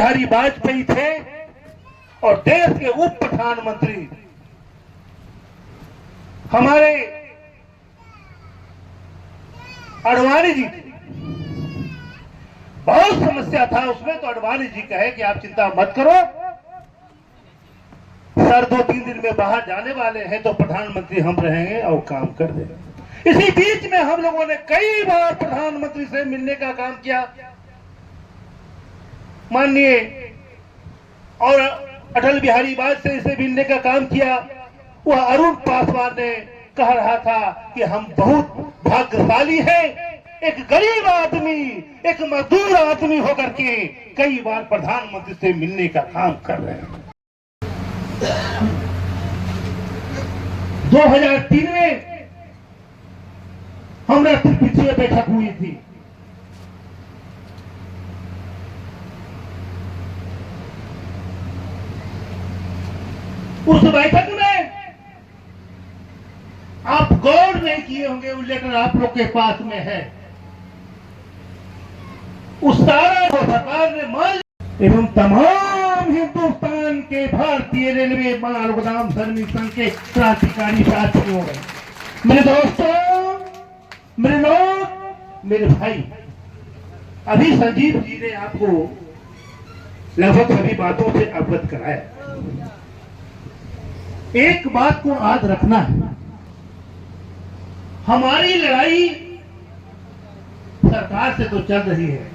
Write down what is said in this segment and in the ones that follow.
बिहारी वाजपेयी थे और देश के उप प्रधानमंत्री हमारे अडवाणी जी थे। बहुत समस्या था उसमें, तो अडवाणी जी कहे कि आप चिंता मत करो, सर 2-3 दिन में बाहर जाने वाले हैं तो प्रधानमंत्री हम रहेंगे और काम कर देंगे। इसी बीच में हम लोगों ने कई बार प्रधानमंत्री से मिलने का काम किया। माननीय और अटल बिहारी वाजपेयी से मिलने का काम किया। वह अरुण पासवान ने कह रहा था कि हम बहुत भाग्यशाली हैं, एक गरीब आदमी, एक मजदूर आदमी होकर के कई बार प्रधानमंत्री से मिलने का काम कर रहे हैं। 2003 में हमारा त्रिपक्षीय बैठक हुई थी। उस बैठक में आप गौर नहीं किए होंगे, वो लेटर आप लोग के पास में है। उस सारा को सरकार ने मान एवं तमाम हिंदुस्तान के भारतीय रेलवे माल गोदाम श्रमिक संघ के क्रांतिकारी साथियों में, मेरे दोस्तों, मेरे लोग, मेरे भाई, अभी संजीव जी ने आपको लगभग सभी बातों से अवगत कराया। एक बात को याद रखना है, हमारी लड़ाई सरकार से तो चल रही है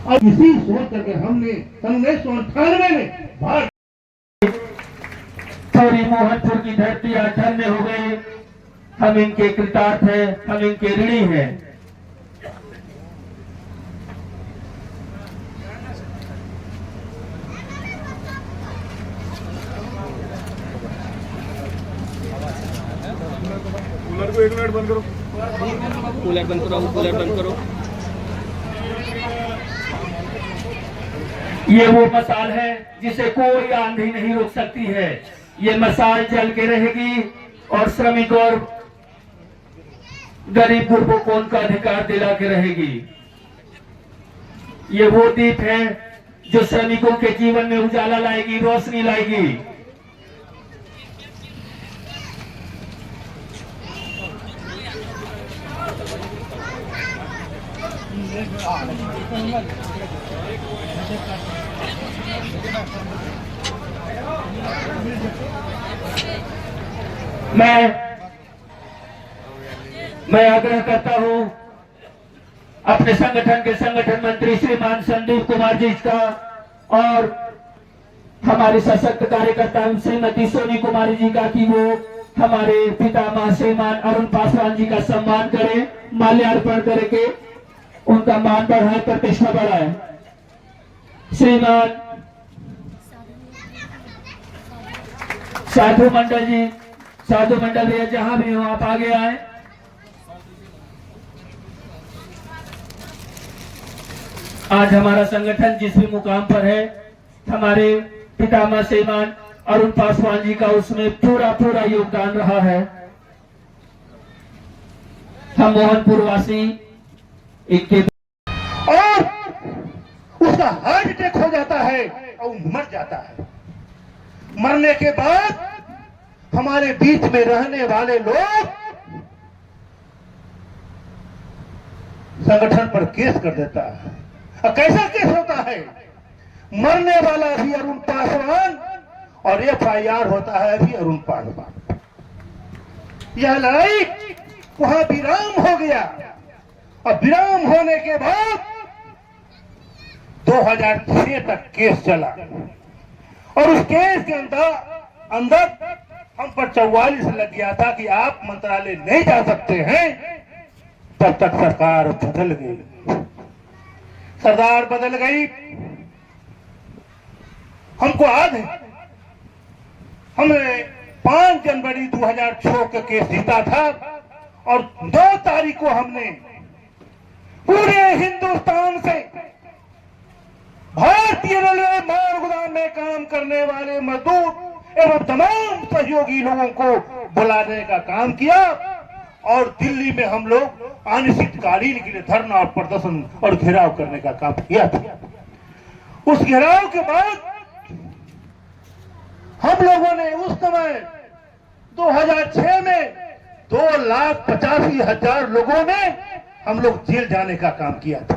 और इसी सोच करके हमने 1998 में भारत थोड़ी मोहनपुर की धरती आज धन्य हो गई। हम इनके कृतार्थ हैं, हम इनके ऋणी हैं। कूलर को 1 मिनट बंद करो, कूलर बंद करो, कूलर बंद करो। ये वो मसाल है जिसे कोई आंधी नहीं रोक सकती है। ये मसाल जल के रहेगी और श्रमिक और गरीब गुरबों को उनका अधिकार दिला के रहेगी। ये वो दीप है जो श्रमिकों के जीवन में उजाला लाएगी, रोशनी लाएगी। मैं आग्रह करता हूं अपने संगठन के संगठन मंत्री श्रीमान संदीप कुमार जी का और हमारे सशक्त कार्यकर्ता श्रीमती सोनी कुमारी जी का कि वो हमारे पितामह श्रीमान अरुण पासवान जी का सम्मान करें, माल्यार्पण करके उनका मान बढ़ाए, प्रतिष्ठा बढ़ाए। श्रीमान साधु मंडल जी, साधु मंडल भैया जहां भी हो आप आगे आए। आज हमारा संगठन जिस भी मुकाम पर है, हमारे पितामह श्रीमान अरुण पासवान जी का उसमें पूरा योगदान रहा है। हम मोहनपुर वासी इनके और उसका हार्ट अटैक हो जाता है और मर जाता है। मरने के बाद हमारे बीच में रहने वाले लोग संगठन पर केस कर देता है। और कैसा केस होता है? मरने वाला भी अरुण पासवान और FIR होता है भी अरुण पासवान। यह लड़ाई वहां विराम हो गया और विराम होने के बाद 2006 तक केस चला और उस केस के अंदर हम पर 44 लग गया था कि आप मंत्रालय नहीं जा सकते हैं। तब तक सरकार बदल गई, सरदार बदल गई। हमको याद है हमने 5 जनवरी 2006 का केस जीता था और 2 तारीख को हमने पूरे हिंदुस्तान से भारतीय रेलवे माल गोदाम में काम करने वाले मजदूर एवं तमाम सहयोगी लोगों को बुलाने का काम किया और दिल्ली में हम लोग अनिश्चितकालीन के लिए धरना और प्रदर्शन और घेराव करने का काम किया था। उस घेराव के बाद हम लोगों ने उस समय 2006 में 2,85,000 लोगों ने हम लोग जेल जाने का काम किया था।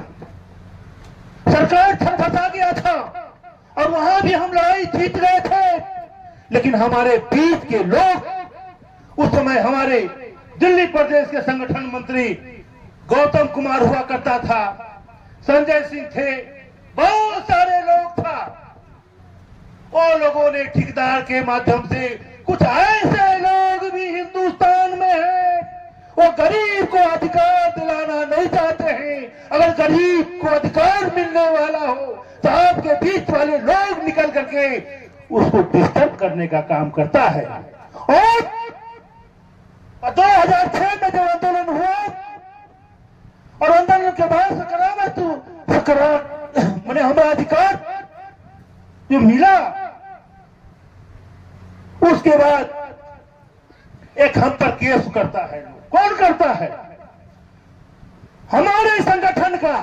सरकार थरथरा गया था और वहां भी हम लड़ाई जीत गए थे, लेकिन हमारे बीच के लोग उस समय हमारे दिल्ली प्रदेश के संगठन मंत्री गौतम कुमार हुआ करता था, संजय सिंह थे, बहुत सारे लोग था। वो लोगों ने ठेकेदार के माध्यम से कुछ ऐसे लोग भी हिंदुस्तान में हैं, वो गरीब को अधिकार दिलाना नहीं चाहते हैं। अगर गरीब को अधिकार मिलने वाला हो तो आपके बीच वाले लोग निकल करके उसको डिस्टर्ब करने का काम करता है। और 2006 में जब आंदोलन हुआ और आंदोलन के बाद मैंने हमारा अधिकार जो मिला, उसके बाद एक हम पर केस करता है। कौन करता है? हमारे संगठन का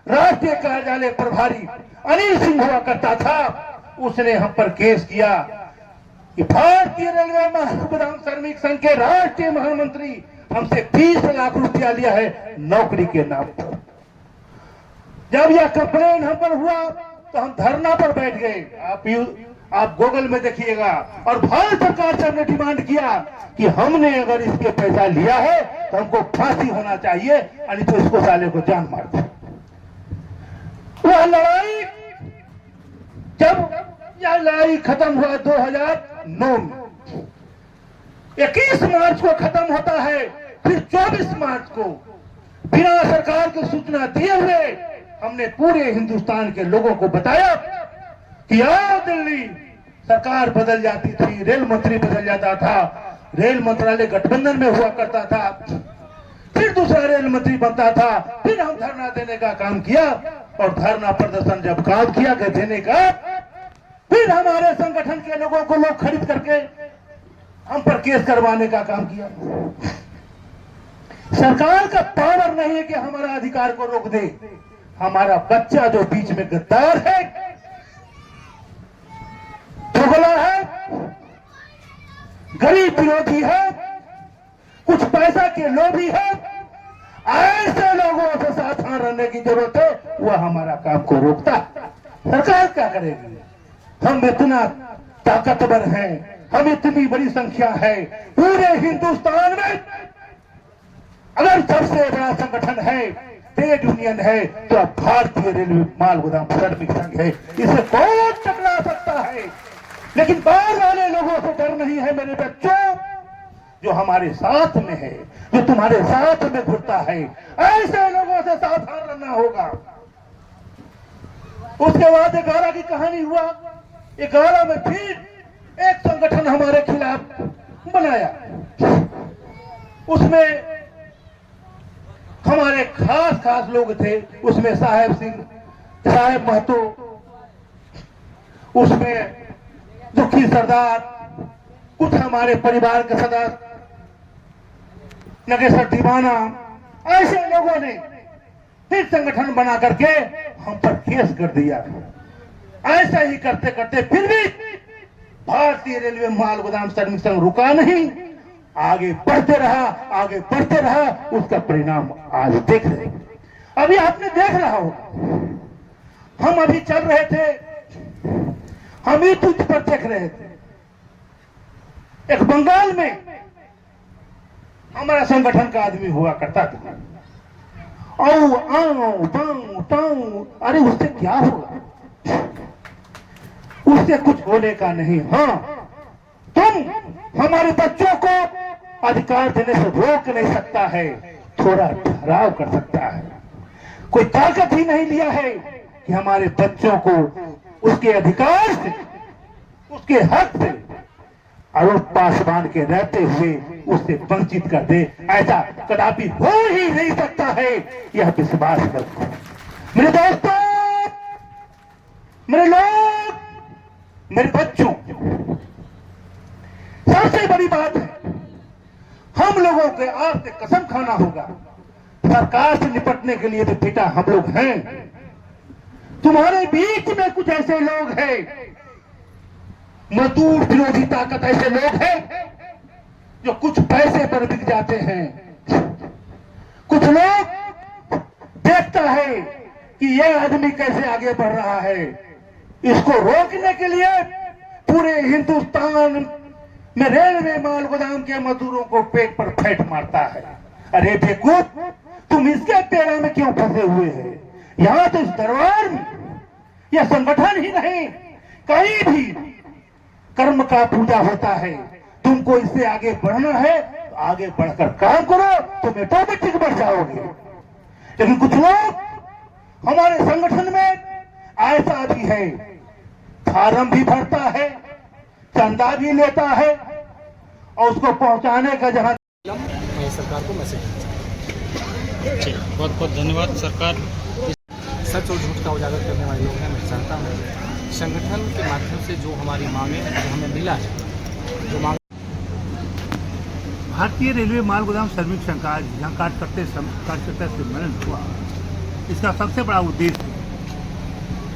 राष्ट्रीय कार्यालय प्रभारी अनिल सिंह हुआ करता था, उसने हम पर केस किया कि भारतीय रेलवे महागुदाम श्रमिक संघ के राष्ट्रीय महामंत्री हमसे 20 लाख रुपया लिया है नौकरी के नाम पर। जब यह कंप्लेन हम पर हुआ तो हम धरना पर बैठ गए। आप गूगल में देखिएगा। और भारत सरकार से हमने डिमांड किया कि हमने अगर इसके पैसा लिया है तो हमको फांसी होना चाहिए, नहीं तो इसको साले को जान मार दो। वह लड़ाई, जब यह लड़ाई खत्म हुआ 2009 में, 21 मार्च को खत्म होता है। फिर 24 मार्च को बिना सरकार को सूचना दिए हुए हमने पूरे हिंदुस्तान के लोगों को बताया कि आओ दिल्ली, सरकार बदल जाती थी, रेल मंत्री बदल जाता था, रेल मंत्रालय गठबंधन में हुआ करता था, फिर दूसरा रेल मंत्री बनता था। फिर हम धरना देने का काम किया और धरना प्रदर्शन जब काम किया गया देने का, फिर हमारे संगठन के लोगों को लोग खरीद करके हम पर केस करवाने का काम किया। सरकार का पावर नहीं है कि हमारा अधिकार को रोक दे। हमारा बच्चा जो बीच में गद्दार है, दुगला है, गरीब विरोधी है, कुछ पैसा के लोभी है, ऐसे लोगों से सावधान रहने की जरूरत है। वह हमारा काम को रोकता। सरकार क्या करेगी? हम इतना ताकतवर हैं, हम इतनी बड़ी संख्या है पूरे हिंदुस्तान में। अगर सबसे बड़ा संगठन है, ट्रेड यूनियन है, तो अब भारतीय रेलवे माल गोदाम श्रमिक संघ है। इसे कौन टकरा सकता है? लेकिन बाहर वाले लोगों से डर नहीं है मेरे बच्चों, जो हमारे साथ में है, जो तुम्हारे साथ में घुरता है, ऐसे लोगों से सावधान रहना होगा। उसके बाद 11 की कहानी हुआ। 11 में फिर एक संगठन हमारे खिलाफ बनाया। उसमें हमारे खास लोग थे। उसमें साहेब सिंह, साहेब महतो, उसमें दुखी सरदार, कुछ हमारे परिवार के सदस्य, नगेश्वर दीवाना, ऐसे लोगों ने फिर संगठन बना करके हम पर केस कर दिया। ऐसा ही करते करते फिर भी भारतीय रेलवे माल गोदाम श्रमिक संघ रुका नहीं, आगे बढ़ते रहा। उसका परिणाम आज देख रहे। अभी आपने देख रहा होगा, हम अभी चल रहे थे, हम ही तुझ पर देख रहे थे। एक बंगाल में हमारा संगठन का आदमी हुआ करता था। आओ आओ ताऊ ताऊ, अरे उससे क्या होगा? उससे कुछ होने का नहीं। हाँ, तुम हमारे बच्चों को अधिकार देने से रोक नहीं सकता है, थोड़ा ठहराव कर सकता है। कोई ताकत ही नहीं लिया है कि हमारे बच्चों को उसके अधिकार से, उसके हक से आरोप पासवान के रहते हुए उससे वंचित कर दे। ऐसा कदापि हो ही नहीं सकता है, यह विश्वास करो। मेरे दोस्तों, मेरे लोग, मेरे बच्चों, सबसे बड़ी बात है, हम लोगों के आपसे कसम खाना होगा। सरकार से निपटने के लिए तो बेटा हम लोग हैं, तुम्हारे बीच में कुछ ऐसे लोग हैं, मजदूर विरोधी ताकत ऐसे लोग हैं जो कुछ पैसे पर बिक जाते हैं। कुछ लोग देखता है कि यह आदमी कैसे आगे बढ़ रहा है, इसको रोकने के लिए पूरे हिंदुस्तान में रेलवे माल गोदाम के मजदूरों को पेट पर फेंट मारता है। अरे बेवकूफ, तुम इसके पेड़ा में क्यों फंसे हुए हैं? यहाँ तो इस दरबार में यह संगठन ही नहीं, कहीं भी कर्म का पूजा होता है। तुमको इससे आगे बढ़ना है तो आगे बढ़कर काम करो, तुम ऑटोमेटिक बढ़ जाओगे। लेकिन कुछ लोग हमारे संगठन में ऐसा भी है, फार्म भी भरता है, चंदा भी लेता है और उसको पहुंचाने का जहां सरकार को मैसेज बहुत बहुत धन्यवाद। सरकार सच और झूठ का उजागर करने वाले लोग हैं। मैं चाहता हूँ संगठन के माध्यम से जो हमारी मांगे जो हमें मिला है, जो मांग भारतीय रेलवे माल गोदाम श्रमिक संघ आज यहाँ कार्यकर्ता सम्मेलन हुआ। इसका सबसे बड़ा उद्देश्य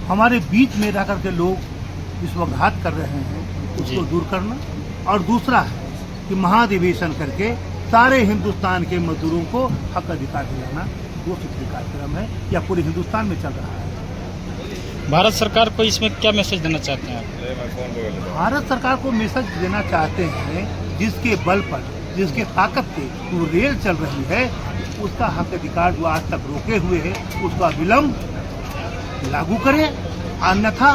हमारे बीच में रह करके लोग जिस घात कर रहे हैं उसको दूर करना, और दूसरा है कि महाधिवेशन करके सारे हिंदुस्तान के मजदूरों को हक अधिकार दिलाना। वो सूत्री कार्यक्रम है या पूरे हिंदुस्तान में चल रहा है। भारत सरकार को इसमें क्या मैसेज देना चाहते हैं आप? भारत सरकार को मैसेज देना चाहते हैं जिसके बल पर, जिसके ताकत से वो रेल चल रही है, उसका हक अधिकार जो आज तक रोके हुए है उसका विलंब लागू करें, अन्यथा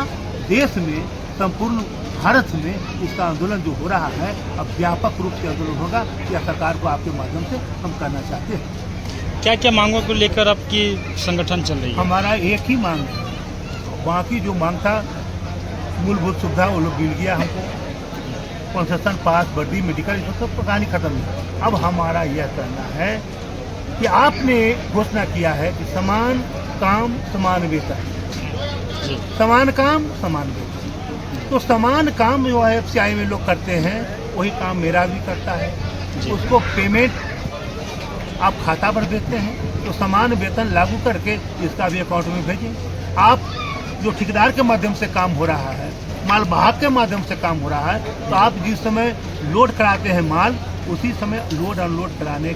देश में संपूर्ण भारत में इसका आंदोलन जो हो रहा है अब व्यापक रूप से आंदोलन होगा। यह सरकार को आपके माध्यम से हम करना चाहते हैं। क्या क्या मांगों को लेकर आपकी संगठन चल रही है? हमारा एक ही मांग है, बाकी जो मांग था मूलभूत सुविधा वो लोग मिल गया हमको, कंसेशन पास, वर्दी, मेडिकल, ये सब कहानी खत्म है। अब हमारा यह कहना है कि आपने घोषणा किया है कि समान काम समान वेतन, समान काम समान वेतन, तो समान काम जो है एफसीआई में लोग करते हैं वही काम मेरा भी करता है। उसको पेमेंट आप खाता पर देते हैं तो समान वेतन लागू करके इसका भी अकाउंट में भेजें। आप जो ठेकेदार के माध्यम से काम हो रहा है, माल वाहक के माध्यम से काम हो रहा है, तो आप जिस समय लोड कराते हैं माल, उसी समय लोड अनलोड कराने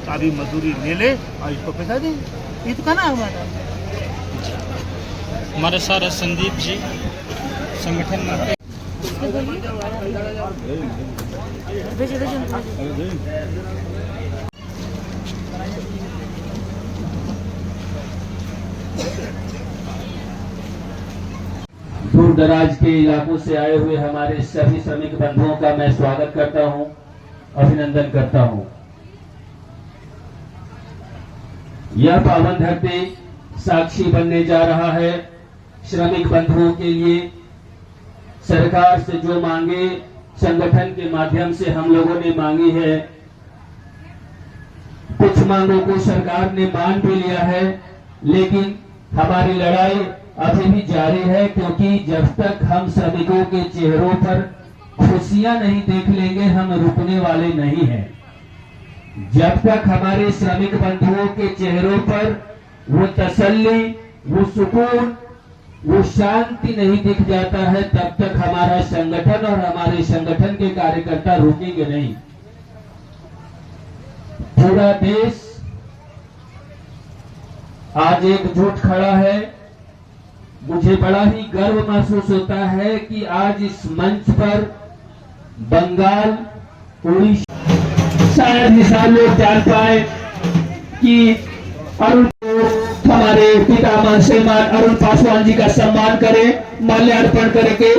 का भी मजदूरी ले ले और इसको पैसा दें। ये तो कहना हमारा। हमारे साथ संदीप जी संगठन में दूर दराज के इलाकों से आए हुए हमारे सभी श्रमिक बंधुओं का मैं स्वागत करता हूं, अभिनंदन करता हूं। यह पावन धरती साक्षी बनने जा रहा है श्रमिक बंधुओं के लिए। सरकार से जो मांगे संगठन के माध्यम से हम लोगों ने मांगी है, कुछ मांगों को सरकार ने मान भी लिया है, लेकिन हमारी लड़ाई अभी भी जारी है, क्योंकि जब तक हम श्रमिकों के चेहरों पर खुशियां नहीं देख लेंगे हम रुकने वाले नहीं हैं। जब तक हमारे श्रमिक बंधुओं के चेहरों पर वो तसल्ली, वो सुकून, वो शांति नहीं दिख जाता है, तब तक हमारा संगठन और हमारे संगठन के कार्यकर्ता रुकेंगे नहीं। पूरा देश आज एकजुट खड़ा है। मुझे बड़ा ही गर्व महसूस होता है कि आज इस मंच पर बंगाल, उड़ीसा, शायद मिसाल लोग जान पाए कि अरुण हमारे पितामह श्रीमान अरुण पासवान जी का सम्मान करें, माल्यार्पण करके